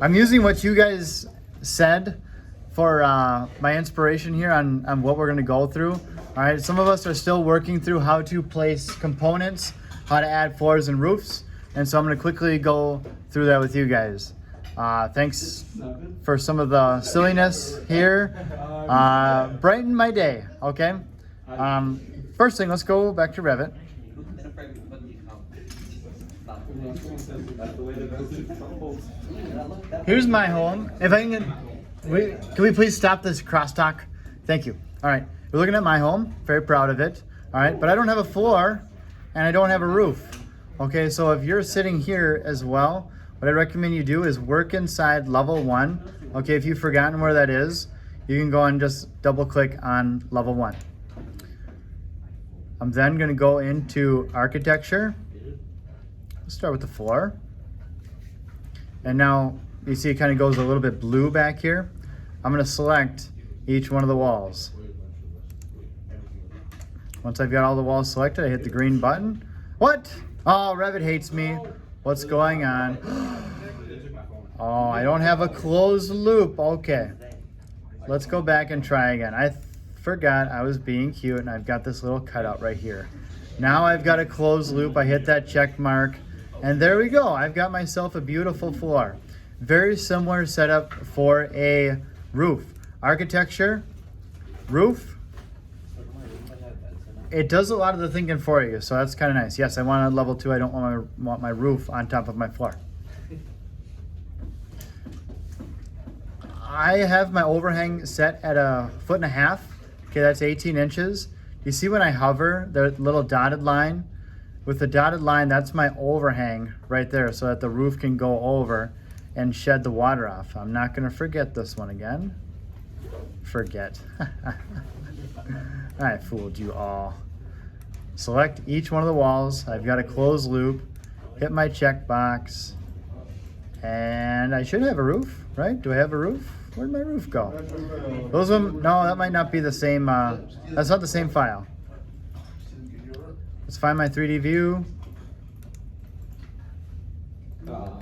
I'm using what you guys said for my inspiration here on what we're gonna go through. All right, some of us are still working through how to place components, how to add floors and roofs. And so I'm gonna quickly go through that with you guys. Thanks for some of the silliness here. Brighten my day, okay? First thing, let's go back to Revit. Here's my home. If I can we please stop this crosstalk? Thank you. All right, we're looking at my home, very proud of it. All right, but I don't have a floor and I don't have a roof. Okay, so if you're sitting here as well, what I recommend you do is work inside level 1. Okay, if you've forgotten where that is, you can go and just double click on level 1. I'm then gonna go into architecture. Let's start with the floor. And now you see it kind of goes a little bit blue back here. I'm gonna select each one of the walls. Once I've got all the walls selected, I hit the green button. What? Oh, Revit hates me. What's going on? Oh, I don't have a closed loop. Okay. Let's go back and try again. I forgot I was being cute and I've got this little cutout right here. Now I've got a closed loop. I hit that check mark and there we go. I've got myself a beautiful floor. Very similar setup for a roof. Architecture, roof. It does a lot of the thinking for you, so that's kind of nice. Yes, I want a level 2. I don't want my roof on top of my floor. I have my overhang set at 1.5 feet. Okay, that's 18 inches. You see when I hover, the little dotted line? With the dotted line, that's my overhang right there so that the roof can go over and shed the water off. I'm not gonna forget this one again. Forget. I fooled you all. Select each one of the walls. I've got a closed loop. Hit my check box. And I should have a roof, right? Do I have a roof? Where'd my roof go? Those of them, no, that might not be the same. That's not the same file. Let's find my 3D view.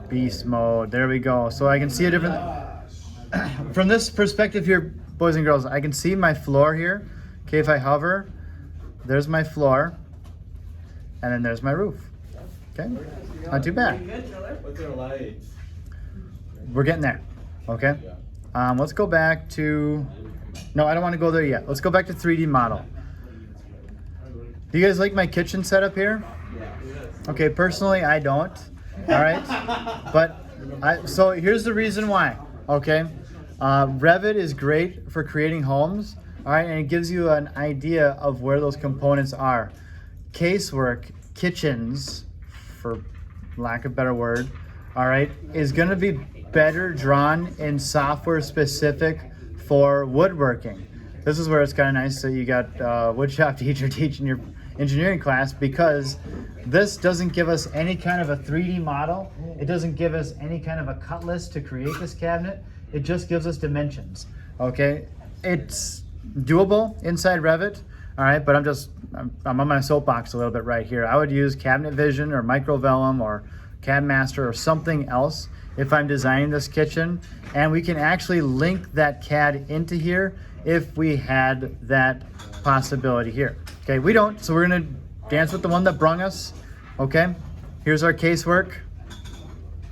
Beast mode, there we go. So I can see a different, from this perspective here, boys and girls, I can see my floor here. Okay, if I hover, there's my floor, and then there's my roof. Okay, not too bad. What's their lights? We're getting there, okay? Let's go back to, no, I don't want to go there yet. Let's go back to 3D model. Do you guys like my kitchen setup here? Okay, personally, I don't, all right? But, so here's the reason why, okay? Revit is great for creating homes, all right, and it gives you an idea of where those components are. Casework, kitchens, for lack of a better word, all right, is gonna be better drawn in software specific for woodworking. This is where it's kind of nice that you got woodshop teacher teaching your engineering class, because this doesn't give us any kind of a 3D model. It doesn't give us any kind of a cut list to create this cabinet. It just gives us dimensions, okay? It's doable inside Revit, all right, but I'm on my soapbox a little bit right here. I would use Cabinet Vision or Microvellum or CAD Master or something else if I'm designing this kitchen, and we can actually link that CAD into here if we had that possibility here. Okay, we don't, so we're gonna dance with the one that brung us, okay? Here's our casework,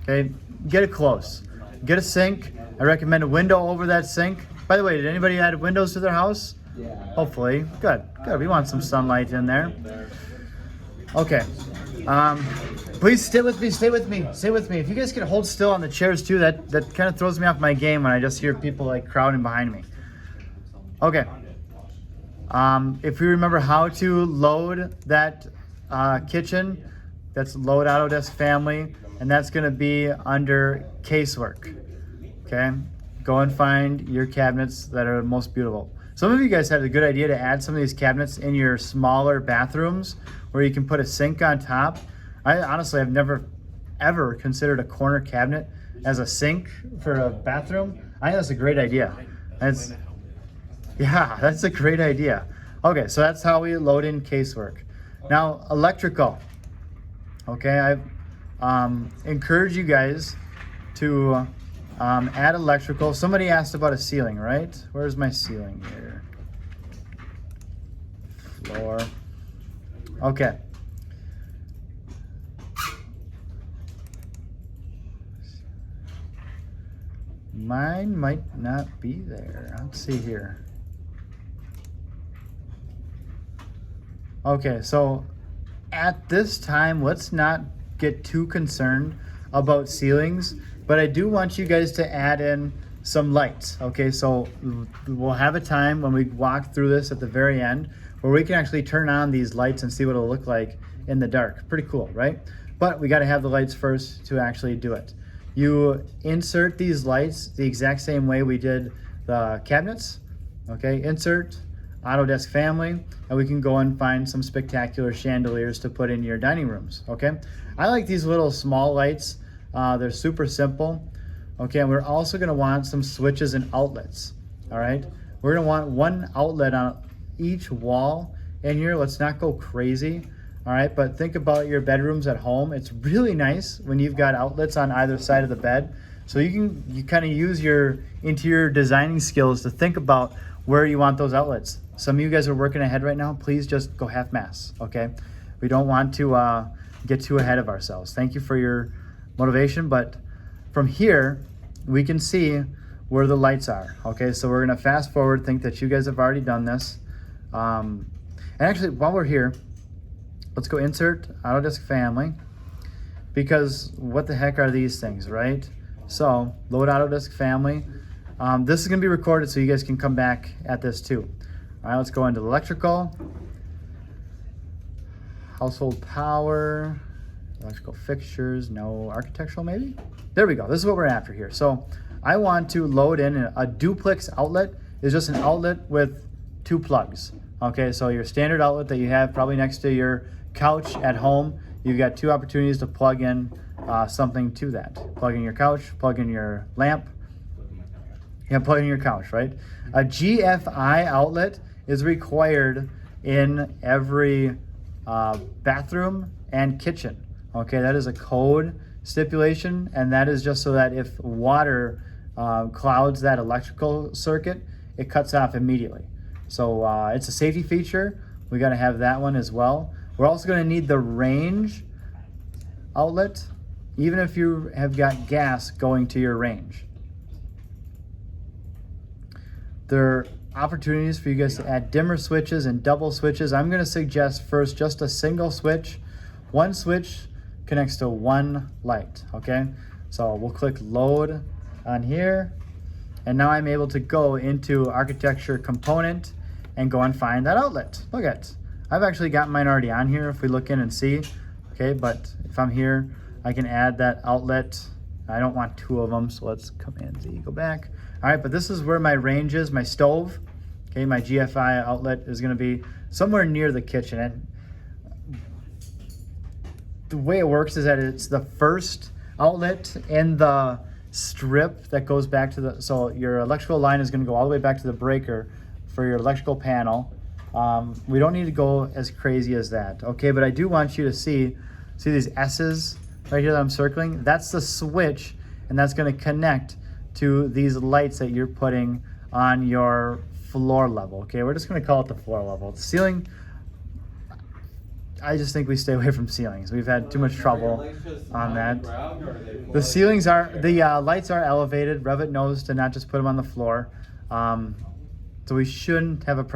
okay? Get it close. Get a sink. I recommend a window over that sink. By the way, did anybody add windows to their house? Yeah. Hopefully. Good, good. We want some sunlight in there. Okay. Please stay with me, stay with me, stay with me. If you guys can hold still on the chairs too, that kind of throws me off my game when I just hear people like crowding behind me. Okay. If you remember how to load that kitchen, that's load Autodesk Family, and that's gonna be under casework, okay? Go and find your cabinets that are most beautiful. Some of you guys had a good idea to add some of these cabinets in your smaller bathrooms where you can put a sink on top. I honestly have never ever considered a corner cabinet as a sink for a bathroom. I think that's a great idea. Yeah, that's a great idea. Okay, so that's how we load in casework. Now, electrical. Okay, I encourage you guys to add electrical. Somebody asked about a ceiling, right? Where's my ceiling here? Floor. Okay. Mine might not be there. Let's see here. Okay, so at this time, let's not get too concerned about ceilings, but I do want you guys to add in some lights. Okay, so we'll have a time when we walk through this at the very end where we can actually turn on these lights and see what it'll look like in the dark. Pretty cool, right? But we got to have the lights first to actually do it. You insert these lights the exact same way we did the cabinets. Okay, insert, Autodesk Family, and we can go and find some spectacular chandeliers to put in your dining rooms. Okay, I like these little small lights. They're super simple. Okay, and we're also going to want some switches and outlets. All right, we're going to want one outlet on each wall in here. Let's not go crazy. All right, but think about your bedrooms at home. It's really nice when you've got outlets on either side of the bed. So you kind of use your interior designing skills to think about where you want those outlets. Some of you guys are working ahead right now. Please just go half mass, okay? We don't want to get too ahead of ourselves. Thank you for your motivation, but from here, we can see where the lights are, okay? So we're gonna fast forward, think that you guys have already done this. And actually, while we're here, let's go insert Autodesk Family, because what the heck are these things, right? So load Autodesk Family. This is gonna be recorded so you guys can come back at this too. All right, let's go into electrical, household power, electrical fixtures, no architectural maybe? There we go, this is what we're after here. So I want to load in a duplex outlet. Is just an outlet with two plugs. Okay, so your standard outlet that you have probably next to your couch at home, you've got two opportunities to plug in something to that. Plug in your couch, plug in your lamp, plug in your couch, right? A GFI outlet is required in every bathroom and kitchen. Okay, that is a code stipulation, and that is just so that if water clouds that electrical circuit, it cuts off immediately. So it's a safety feature. We got to have that one as well. We're also going to need the range outlet, even if you have got gas going to your range. There are opportunities for you guys to add dimmer switches and double switches. I'm going to suggest first just a single switch. One switch connects to one light, okay? So we'll click load on here, and now I'm able to go into architecture component and go and find that outlet. Look at it. I've actually got mine already on here if we look in and see, okay? But if I'm here, I can add that outlet. I don't want two of them, so let's Command Z, go back. All right, but this is where my range is, my stove. Okay, my GFI outlet is gonna be somewhere near the kitchen. And the way it works is that it's the first outlet in the strip that goes back to the, so your electrical line is gonna go all the way back to the breaker for your electrical panel. We don't need to go as crazy as that, okay? But I do want you to see these S's right here that I'm circling? That's the switch, and that's gonna connect to these lights that you're putting on your floor level, okay? We're just gonna call it the floor level. The ceiling, I just think we stay away from ceilings. We've had too much trouble on that. The ceilings are, the lights are elevated. Revit knows to not just put them on the floor. So we shouldn't have a problem.